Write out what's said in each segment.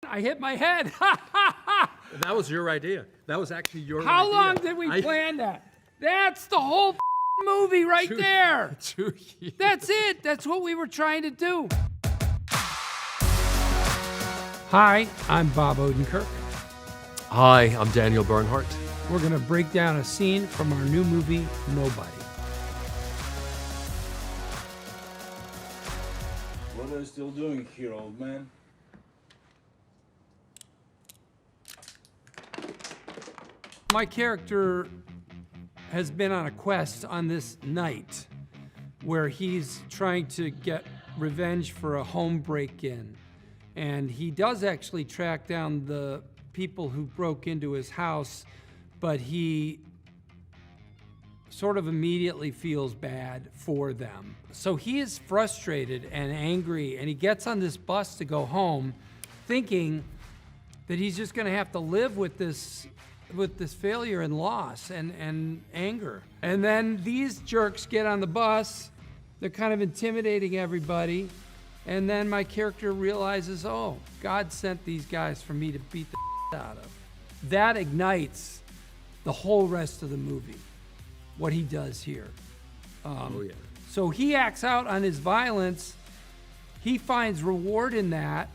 I hit my head. That was your idea. That was actually your idea. How long did we plan that? That's the whole movie right there. 2 years. That's it. That's what we were trying to do. Hi, I'm Bob Odenkirk. Hi, I'm Daniel Bernhardt. We're going to break down a scene from our new movie, Nobody. What are you still doing here, old man? My character has been on a quest on this night where he's trying to get revenge for a home break-in. And he does actually track down the people who broke into his house, but he sort of immediately feels bad for them. So he is frustrated and angry, and he gets on this bus to go home thinking that he's just gonna have to live with this failure and loss and anger. And then these jerks get on the bus, they're kind of intimidating everybody, and then my character realizes, oh, God sent these guys for me to beat the out of. That ignites the whole rest of the movie, what he does here. Oh yeah. So he acts out on his violence, he finds reward in that,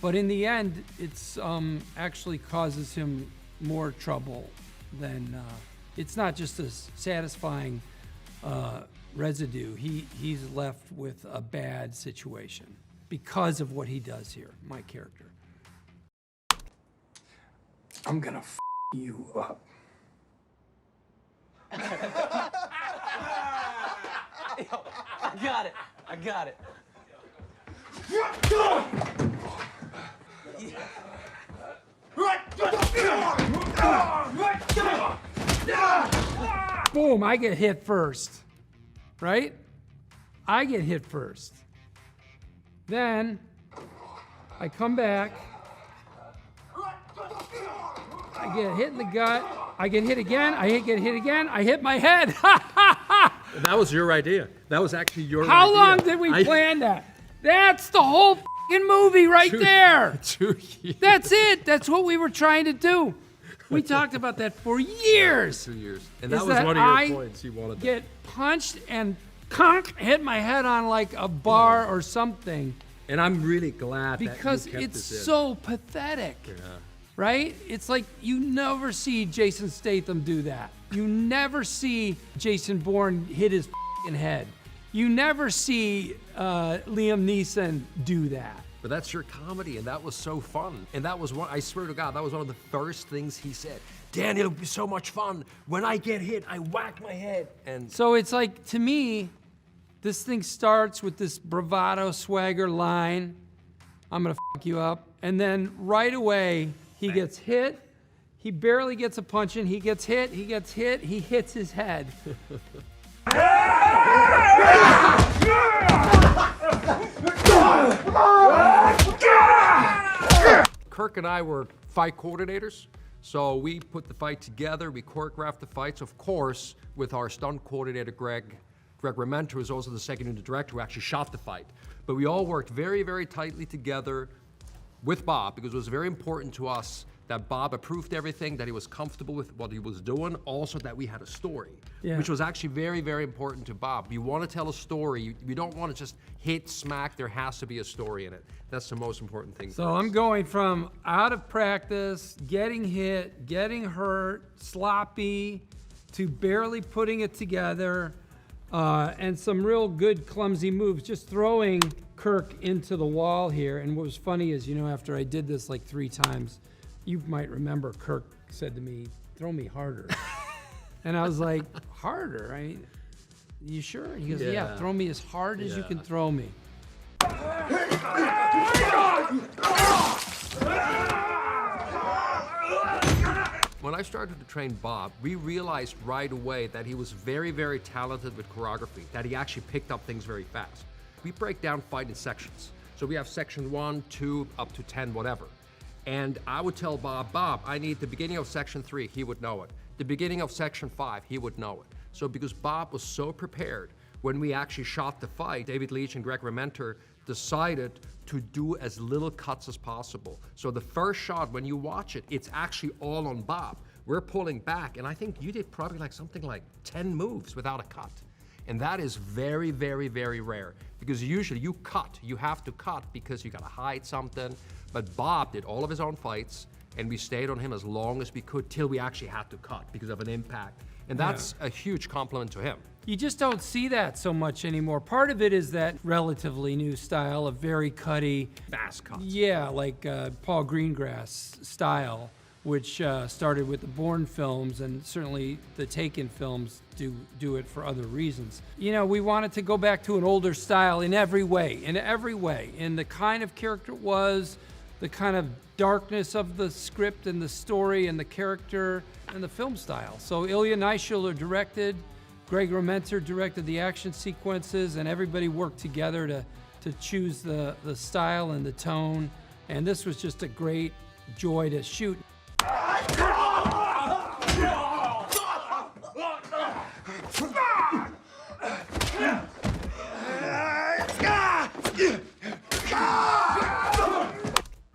but in the end, it's actually causes him more trouble than, it's not just a satisfying residue. He's left with a bad situation because of what he does here, my character. I'm gonna f you up. I got it. I got it. Boom, I get hit first, right? I get hit first. Then I come back, I get hit in the gut, I get hit again, get hit again, I hit my head. That was your idea. That was actually your idea. How long did we plan that? That's the whole movie right there. 2 years. That's it. That's what we were trying to do. We talked about that for years. 2 years. And that Is was that one of your I points you wanted to get punched and hit my head on like a bar or something. And I'm really glad Because that you kept it's this in. so pathetic, right? It's like you never see Jason Statham do that. You never see Jason Bourne hit his head. You never see Liam Neeson do that. But that's your comedy, and that was so fun. And that was one, I swear to God, that was one of the first things he said. Danny, it'll be so much fun. When I get hit, I whack my head. And So it's like, to me, this thing starts with this bravado swagger line, I'm gonna f you up, and then right away, he gets hit, he barely gets a punch in, he gets hit, he hits his head. Kirk and I were fight coordinators, so we put the fight together, we choreographed the fights, of course, with our stunt coordinator, Greg Rementer, who was also the second unit director who actually shot the fight. But we all worked very, very tightly together with Bob, because it was very important to us that Bob approved everything, that he was comfortable with what he was doing, also that we had a story, which was actually very, very important to Bob. You want to tell a story, you don't want to just hit, smack, there has to be a story in it. That's the most important thing. So I'm going from out of practice, getting hit, getting hurt, sloppy, to barely putting it together, and some real good clumsy moves, just throwing Kirk into the wall here. And what was funny is, you know, after I did this like 3 times, you might remember Kirk said to me, throw me harder. And I was like, harder? You sure? He goes, yeah, throw me as hard as you can throw me. When I started to train Bob, we realized right away that he was very, very talented with choreography, that he actually picked up things very fast. We break down fight in sections. So we have section 1, 2, up to 10, whatever. And I would tell Bob, I need the beginning of section 3, he would know it. The beginning of section 5, he would know it. So because Bob was so prepared, when we actually shot the fight, David Leitch and Greg Rementer decided to do as little cuts as possible. So the first shot, when you watch it, it's actually all on Bob. We're pulling back, and I think you did probably like something like 10 moves without a cut. And that is very, very, very rare, because usually you have to cut because you gotta hide something. But Bob did all of his own fights, and we stayed on him as long as we could till we actually had to cut because of an impact. And that's a huge compliment to him. You just don't see that so much anymore. Part of it is that relatively new style of very cutty. Fast cuts. Yeah, like Paul Greengrass style, which started with the Bourne films, and certainly the Taken films do it for other reasons. You know, we wanted to go back to an older style in every way, in the kind of character it was, the kind of darkness of the script and the story and the character and the film style. So Ilya Naishuller directed, Greg Rementer directed the action sequences, and everybody worked together to choose the style and the tone. And this was just a great joy to shoot.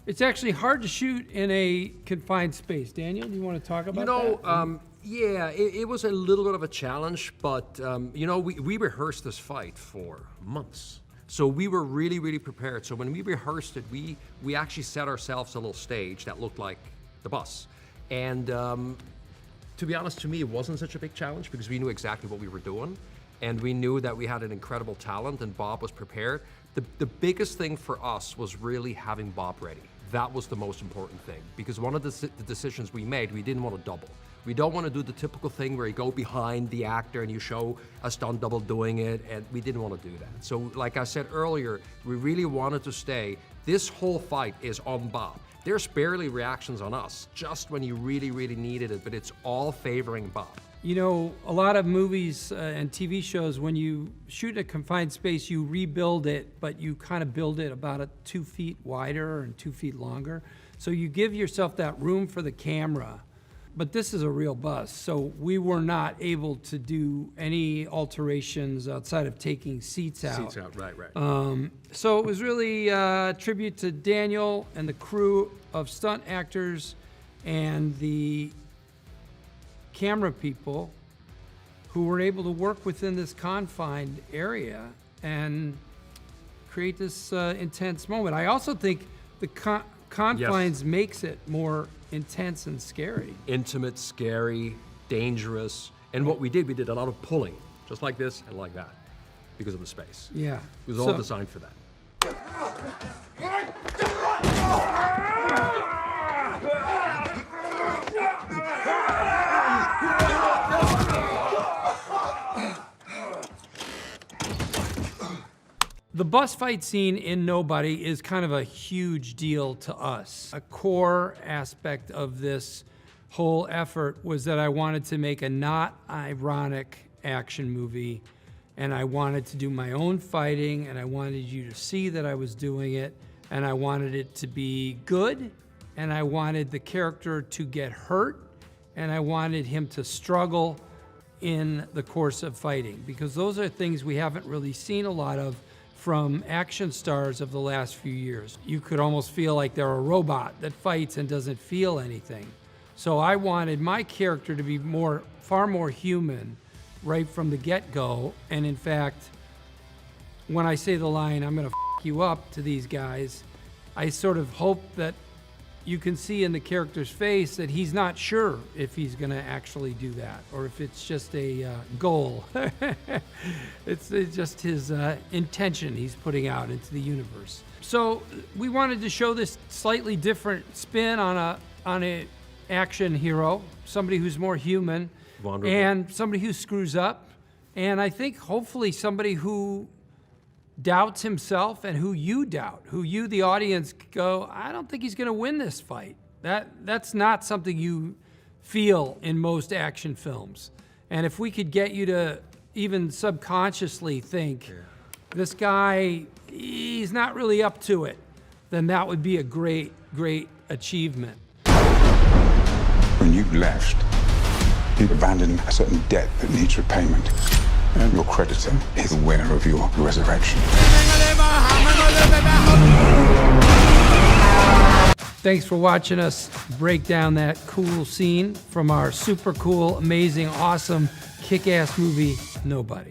It's actually hard to shoot in a confined space. Daniel, do you want to talk about that? Yeah, it was a little bit of a challenge, but we rehearsed this fight for months. So we were really, really prepared. So when we rehearsed it, we actually set ourselves a little stage that looked like the bus. And to be honest, to me, it wasn't such a big challenge because we knew exactly what we were doing. And we knew that we had an incredible talent, and Bob was prepared. The biggest thing for us was really having Bob ready. That was the most important thing, because one of the decisions we made, we didn't want to double. We don't want to do the typical thing where you go behind the actor and you show a stunt double doing it, and we didn't want to do that. So like I said earlier, we really wanted to stay, this whole fight is on Bob. There's barely reactions on us, just when you really, really needed it, but it's all favoring Bob. You know, a lot of movies and TV shows, when you shoot in a confined space, you rebuild it, but you kind of build it about 2 feet wider and 2 feet longer. So you give yourself that room for the camera. But this is a real bus, so we were not able to do any alterations outside of taking seats out. Seats out, right. So it was really a tribute to Daniel and the crew of stunt actors and the camera people who were able to work within this confined area and create this intense moment. I also think the confines makes it more intense and scary. Intimate, scary, dangerous. And what we did a lot of pulling, just like this and like that, because of the space. Yeah. It was all designed for that. The bus fight scene in Nobody is kind of a huge deal to us. A core aspect of this whole effort was that I wanted to make a not ironic action movie, and I wanted to do my own fighting, and I wanted you to see that I was doing it, and I wanted it to be good, and I wanted the character to get hurt, and I wanted him to struggle in the course of fighting, because those are things we haven't really seen a lot of from action stars of the last few years. You could almost feel like they're a robot that fights and doesn't feel anything. So I wanted my character to be far more human right from the get-go. And in fact, when I say the line, "I'm gonna f you up" to these guys, I sort of hope that you can see in the character's face that he's not sure if he's gonna actually do that, or if it's just a goal. It's just his intention he's putting out into the universe. So we wanted to show this slightly different spin on a action hero, somebody who's more human, Wonderful. And somebody who screws up, and I think hopefully somebody who doubts himself and who you doubt, who you, the audience, go, I don't think he's gonna win this fight. That's not something you feel in most action films. And if we could get you to even subconsciously think, this guy, he's not really up to it, then that would be a great, great achievement. When you left, you abandoned a certain debt that needs repayment. And your creditor is the winner of your resurrection. Thanks for watching us break down that cool scene from our super cool, amazing, awesome, kick-ass movie, Nobody.